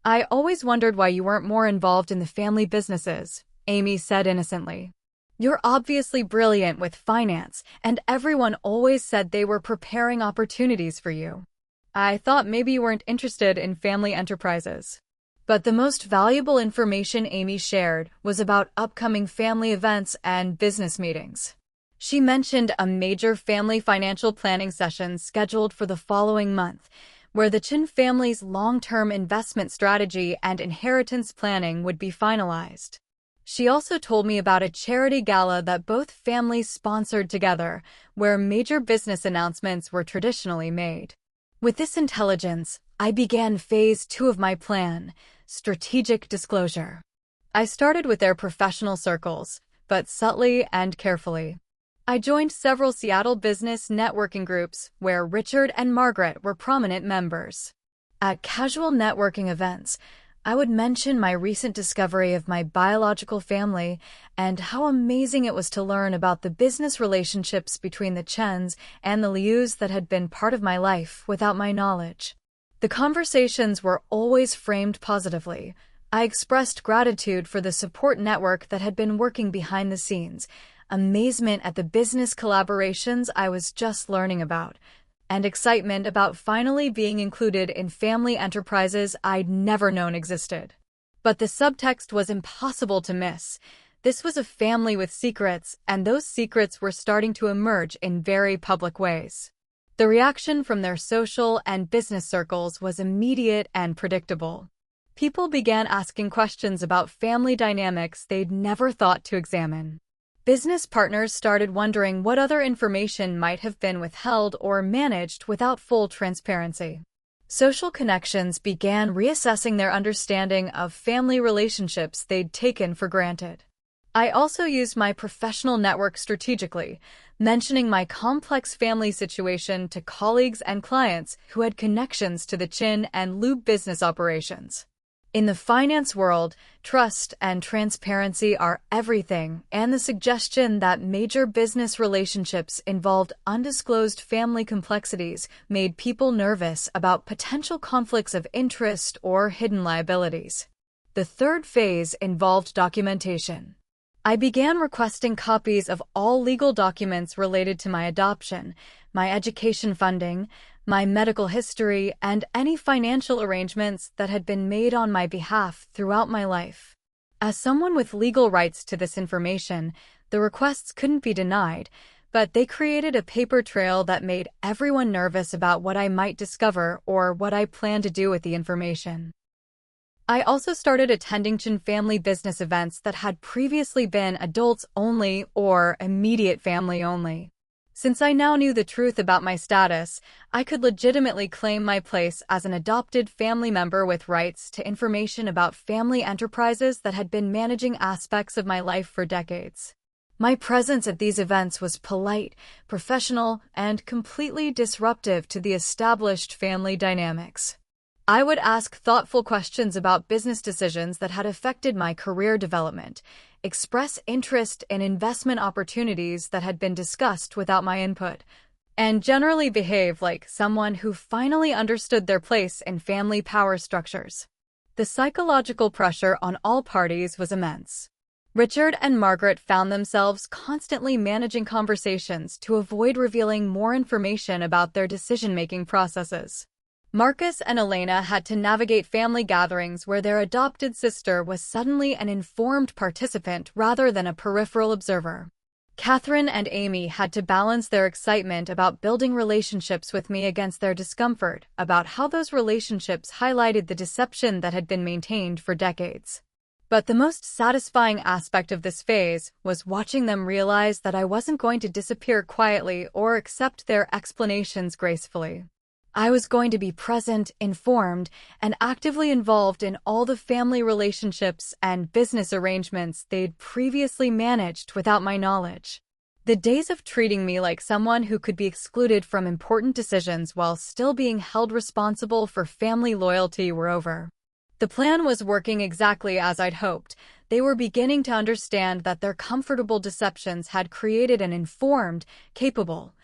"I always wondered why you weren't more involved in the family businesses," Amy said innocently. "You're obviously brilliant with finance, and everyone always said they were preparing opportunities for you. I thought maybe you weren't interested in family enterprises." But the most valuable information Amy shared was about upcoming family events and business meetings. She mentioned a major family financial planning session scheduled for the following month, where the Chin family's long-term investment strategy and inheritance planning would be finalized. She also told me about a charity gala that both families sponsored together, where major business announcements were traditionally made. With this intelligence, I began phase 2 of my plan, strategic disclosure. I started with their professional circles, but subtly and carefully. I joined several Seattle business networking groups where Richard and Margaret were prominent members. At casual networking events, I would mention my recent discovery of my biological family and how amazing it was to learn about the business relationships between the Chens and the Lius that had been part of my life without my knowledge. The conversations were always framed positively. I expressed gratitude for the support network that had been working behind the scenes. amazement at the business collaborations I was just learning about, and excitement about finally being included in family enterprises I'd never known existed. But the subtext was impossible to miss. This was a family with secrets, and those secrets were starting to emerge in very public ways. The reaction from their social and business circles was immediate and predictable. People began asking questions about family dynamics they'd never thought to examine. Business partners started wondering what other information might have been withheld or managed without full transparency. Social connections began reassessing their understanding of family relationships they'd taken for granted. I also used my professional network strategically, mentioning my complex family situation to colleagues and clients who had connections to the Chin and Lube business operations. In the finance world, trust and transparency are everything, and the suggestion that major business relationships involved undisclosed family complexities made people nervous about potential conflicts of interest or hidden liabilities. The third phase involved documentation. I began requesting copies of all legal documents related to my adoption, my education funding, my medical history, and any financial arrangements that had been made on my behalf throughout my life. As someone with legal rights to this information, the requests couldn't be denied, but they created a paper trail that made everyone nervous about what I might discover or what I planned to do with the information. I also started attending Chin family business events that had previously been adults only or immediate family only. Since I now knew the truth about my status, I could legitimately claim my place as an adopted family member with rights to information about family enterprises that had been managing aspects of my life for decades. My presence at these events was polite, professional, and completely disruptive to the established family dynamics. I would ask thoughtful questions about business decisions that had affected my career development, express interest in investment opportunities that had been discussed without my input, and generally behave like someone who finally understood their place in family power structures. The psychological pressure on all parties was immense. Richard and Margaret found themselves constantly managing conversations to avoid revealing more information about their decision-making processes. Marcus and Elena had to navigate family gatherings where their adopted sister was suddenly an informed participant rather than a peripheral observer. Catherine and Amy had to balance their excitement about building relationships with me against their discomfort about how those relationships highlighted the deception that had been maintained for decades. But the most satisfying aspect of this phase was watching them realize that I wasn't going to disappear quietly or accept their explanations gracefully. I was going to be present, informed, and actively involved in all the family relationships and business arrangements they'd previously managed without my knowledge. The days of treating me like someone who could be excluded from important decisions while still being held responsible for family loyalty were over. The plan was working exactly as I'd hoped. They were beginning to understand that their comfortable deceptions had created an informed, capable,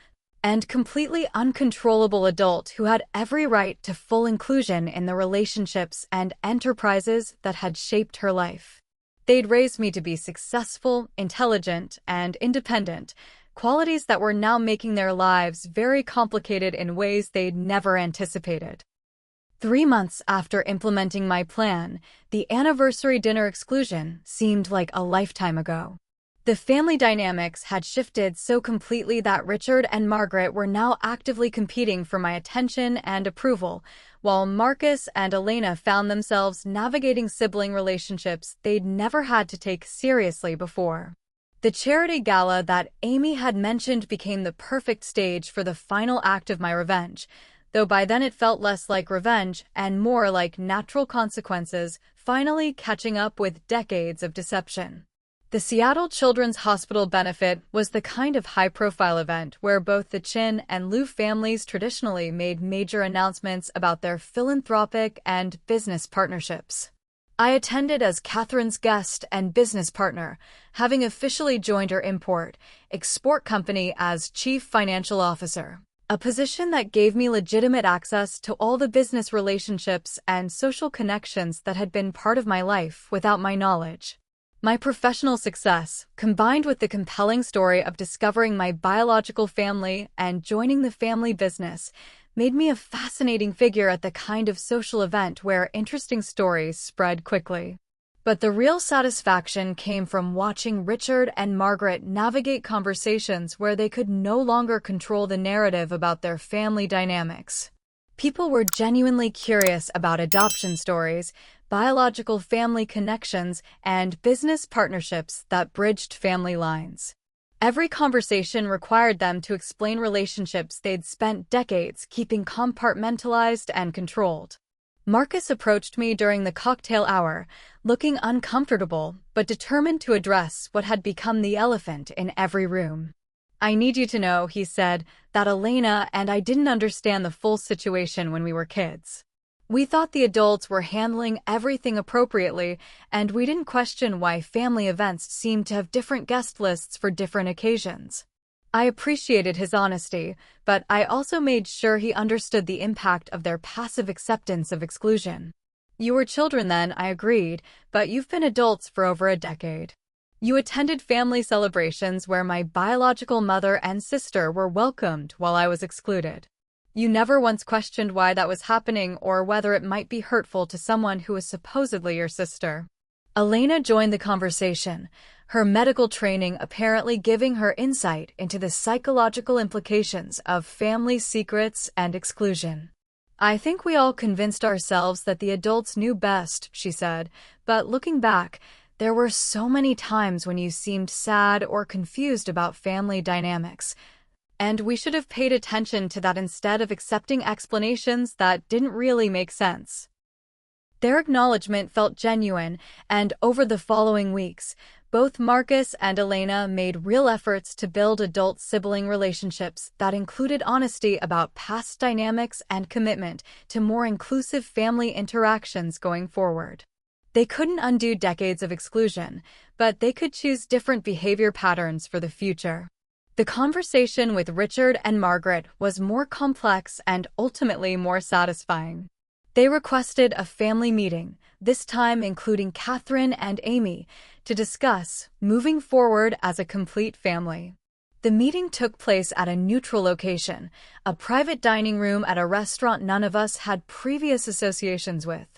and completely uncontrollable adult who had every right to full inclusion in the relationships and enterprises that had shaped her life. They'd raised me to be successful, intelligent, and independent, qualities that were now making their lives very complicated in ways they'd never anticipated. 3 months after implementing my plan, the anniversary dinner exclusion seemed like a lifetime ago. The family dynamics had shifted so completely that Richard and Margaret were now actively competing for my attention and approval, while Marcus and Elena found themselves navigating sibling relationships they'd never had to take seriously before. The charity gala that Amy had mentioned became the perfect stage for the final act of my revenge, though by then it felt less like revenge and more like natural consequences, finally catching up with decades of deception. The Seattle Children's Hospital benefit was the kind of high-profile event where both the Chin and Liu families traditionally made major announcements about their philanthropic and business partnerships. I attended as Catherine's guest and business partner, having officially joined her import-export company as Chief Financial Officer, a position that gave me legitimate access to all the business relationships and social connections that had been part of my life without my knowledge. My professional success, combined with the compelling story of discovering my biological family and joining the family business, made me a fascinating figure at the kind of social event where interesting stories spread quickly. But the real satisfaction came from watching Richard and Margaret navigate conversations where they could no longer control the narrative about their family dynamics. People were genuinely curious about adoption stories, biological family connections, and business partnerships that bridged family lines. Every conversation required them to explain relationships they'd spent decades keeping compartmentalized and controlled. Marcus approached me during the cocktail hour, looking uncomfortable but determined to address what had become the elephant in every room. "I need you to know," he said, "that Elena and I didn't understand the full situation when we were kids. We thought the adults were handling everything appropriately, and we didn't question why family events seemed to have different guest lists for different occasions." I appreciated his honesty, but I also made sure he understood the impact of their passive acceptance of exclusion. "You were children then," I agreed, "but you've been adults for over a decade. You attended family celebrations where my biological mother and sister were welcomed while I was excluded. You never once questioned why that was happening or whether it might be hurtful to someone who was supposedly your sister." Elena joined the conversation, her medical training apparently giving her insight into the psychological implications of family secrets and exclusion. "I think we all convinced ourselves that the adults knew best," she said, "but looking back, there were so many times when you seemed sad or confused about family dynamics. And we should have paid attention to that instead of accepting explanations that didn't really make sense." Their acknowledgement felt genuine, and over the following weeks, both Marcus and Elena made real efforts to build adult sibling relationships that included honesty about past dynamics and commitment to more inclusive family interactions going forward. They couldn't undo decades of exclusion, but they could choose different behavior patterns for the future. The conversation with Richard and Margaret was more complex and ultimately more satisfying. They requested a family meeting, this time including Catherine and Amy, to discuss moving forward as a complete family. The meeting took place at a neutral location, a private dining room at a restaurant none of us had previous associations with.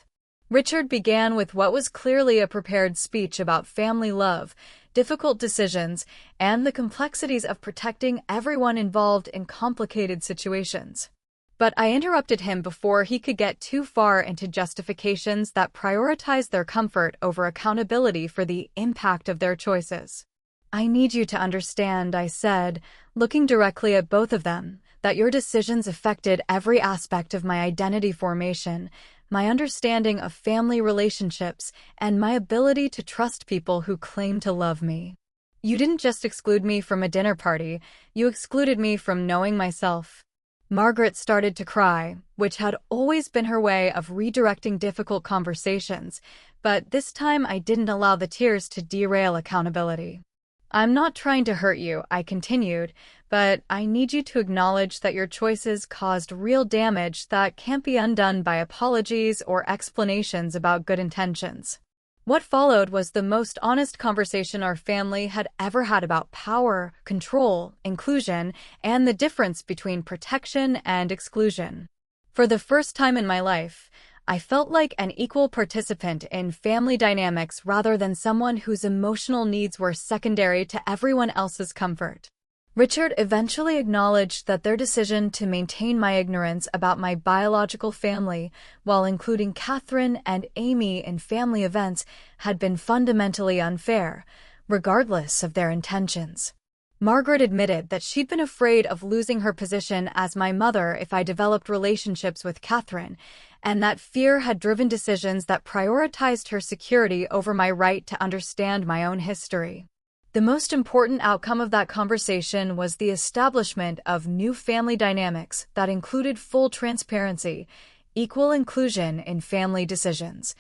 Richard began with what was clearly a prepared speech about family love, difficult decisions, and the complexities of protecting everyone involved in complicated situations. But I interrupted him before he could get too far into justifications that prioritized their comfort over accountability for the impact of their choices. "I need you to understand," I said, looking directly at both of them, "that your decisions affected every aspect of my identity formation, my understanding of family relationships, and my ability to trust people who claim to love me. You didn't just exclude me from a dinner party, you excluded me from knowing myself." Margaret started to cry, which had always been her way of redirecting difficult conversations, but this time I didn't allow the tears to derail accountability. "I'm not trying to hurt you," I continued, "but I need you to acknowledge that your choices caused real damage that can't be undone by apologies or explanations about good intentions." What followed was the most honest conversation our family had ever had about power, control, inclusion, and the difference between protection and exclusion. For the first time in my life, I felt like an equal participant in family dynamics rather than someone whose emotional needs were secondary to everyone else's comfort. Richard eventually acknowledged that their decision to maintain my ignorance about my biological family while including Catherine and Amy in family events had been fundamentally unfair, regardless of their intentions. Margaret admitted that she'd been afraid of losing her position as my mother if I developed relationships with Catherine, and that fear had driven decisions that prioritized her security over my right to understand my own history. The most important outcome of that conversation was the establishment of new family dynamics that included full transparency, equal inclusion in family decisions,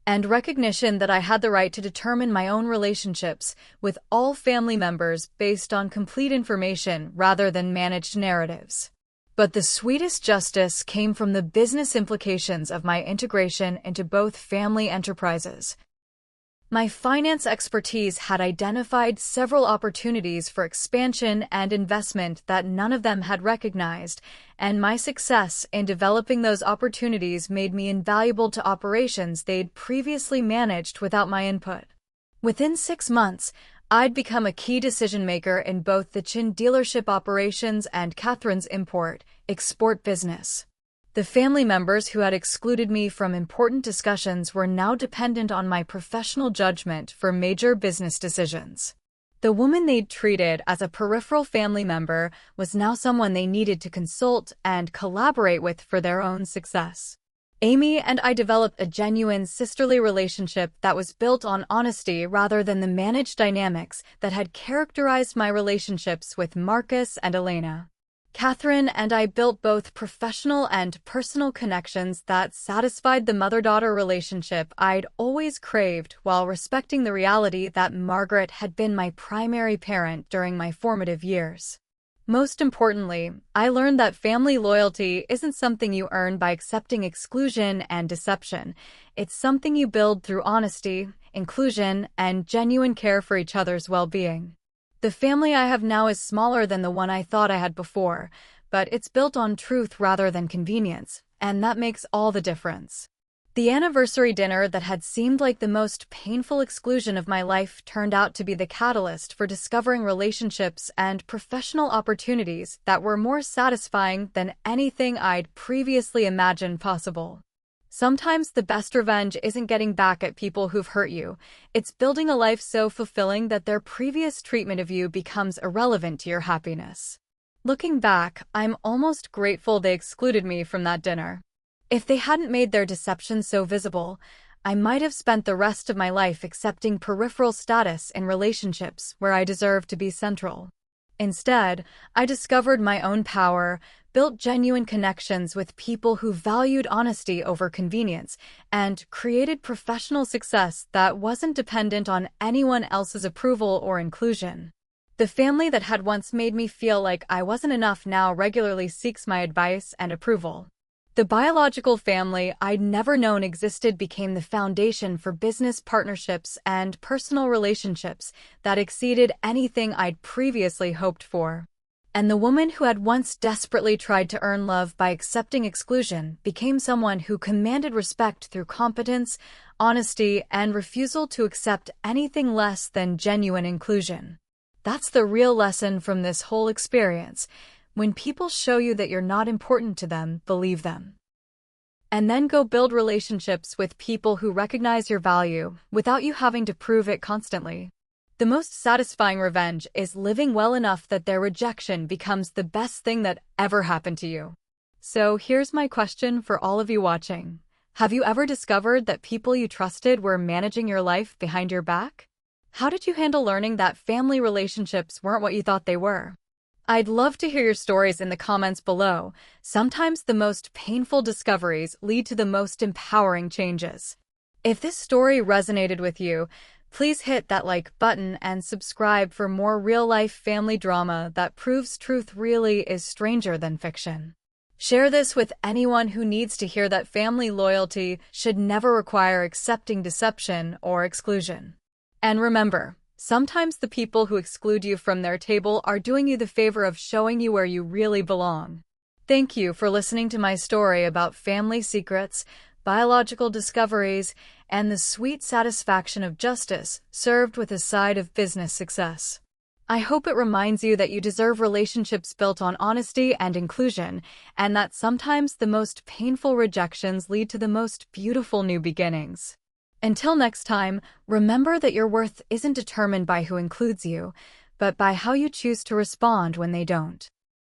and recognition that I had the right to determine my own relationships with all family members based on complete information rather than managed narratives. But the sweetest justice came from the business implications of my integration into both family enterprises. My finance expertise had identified several opportunities for expansion and investment that none of them had recognized, and my success in developing those opportunities made me invaluable to operations they'd previously managed without my input. Within 6 months, I'd become a key decision-maker in both the Chin dealership operations and Catherine's export business. The family members who had excluded me from important discussions were now dependent on my professional judgment for major business decisions. The woman they'd treated as a peripheral family member was now someone they needed to consult and collaborate with for their own success. Amy and I developed a genuine sisterly relationship that was built on honesty rather than the managed dynamics that had characterized my relationships with Marcus and Elena. Catherine and I built both professional and personal connections that satisfied the mother-daughter relationship I'd always craved while respecting the reality that Margaret had been my primary parent during my formative years. Most importantly, I learned that family loyalty isn't something you earn by accepting exclusion and deception. It's something you build through honesty, inclusion, and genuine care for each other's well-being. The family I have now is smaller than the one I thought I had before, but it's built on truth rather than convenience, and that makes all the difference. The anniversary dinner that had seemed like the most painful exclusion of my life turned out to be the catalyst for discovering relationships and professional opportunities that were more satisfying than anything I'd previously imagined possible. Sometimes the best revenge isn't getting back at people who've hurt you. It's building a life so fulfilling that their previous treatment of you becomes irrelevant to your happiness. Looking back, I'm almost grateful they excluded me from that dinner. If they hadn't made their deception so visible, I might have spent the rest of my life accepting peripheral status in relationships where I deserved to be central. Instead, I discovered my own power, built genuine connections with people who valued honesty over convenience, and created professional success that wasn't dependent on anyone else's approval or inclusion. The family that had once made me feel like I wasn't enough now regularly seeks my advice and approval. The biological family I'd never known existed became the foundation for business partnerships and personal relationships that exceeded anything I'd previously hoped for. And the woman who had once desperately tried to earn love by accepting exclusion became someone who commanded respect through competence, honesty, and refusal to accept anything less than genuine inclusion. That's the real lesson from this whole experience. When people show you that you're not important to them, believe them. And then go build relationships with people who recognize your value without you having to prove it constantly. The most satisfying revenge is living well enough that their rejection becomes the best thing that ever happened to you. So here's my question for all of you watching. Have you ever discovered that people you trusted were managing your life behind your back? How did you handle learning that family relationships weren't what you thought they were? I'd love to hear your stories in the comments below. Sometimes the most painful discoveries lead to the most empowering changes. If this story resonated with you, please hit that like button and subscribe for more real-life family drama that proves truth really is stranger than fiction. Share this with anyone who needs to hear that family loyalty should never require accepting deception or exclusion. And remember, sometimes the people who exclude you from their table are doing you the favor of showing you where you really belong. Thank you for listening to my story about family secrets, biological discoveries, and the sweet satisfaction of justice served with a side of business success. I hope it reminds you that you deserve relationships built on honesty and inclusion, and that sometimes the most painful rejections lead to the most beautiful new beginnings. Until next time, remember that your worth isn't determined by who includes you, but by how you choose to respond when they don't.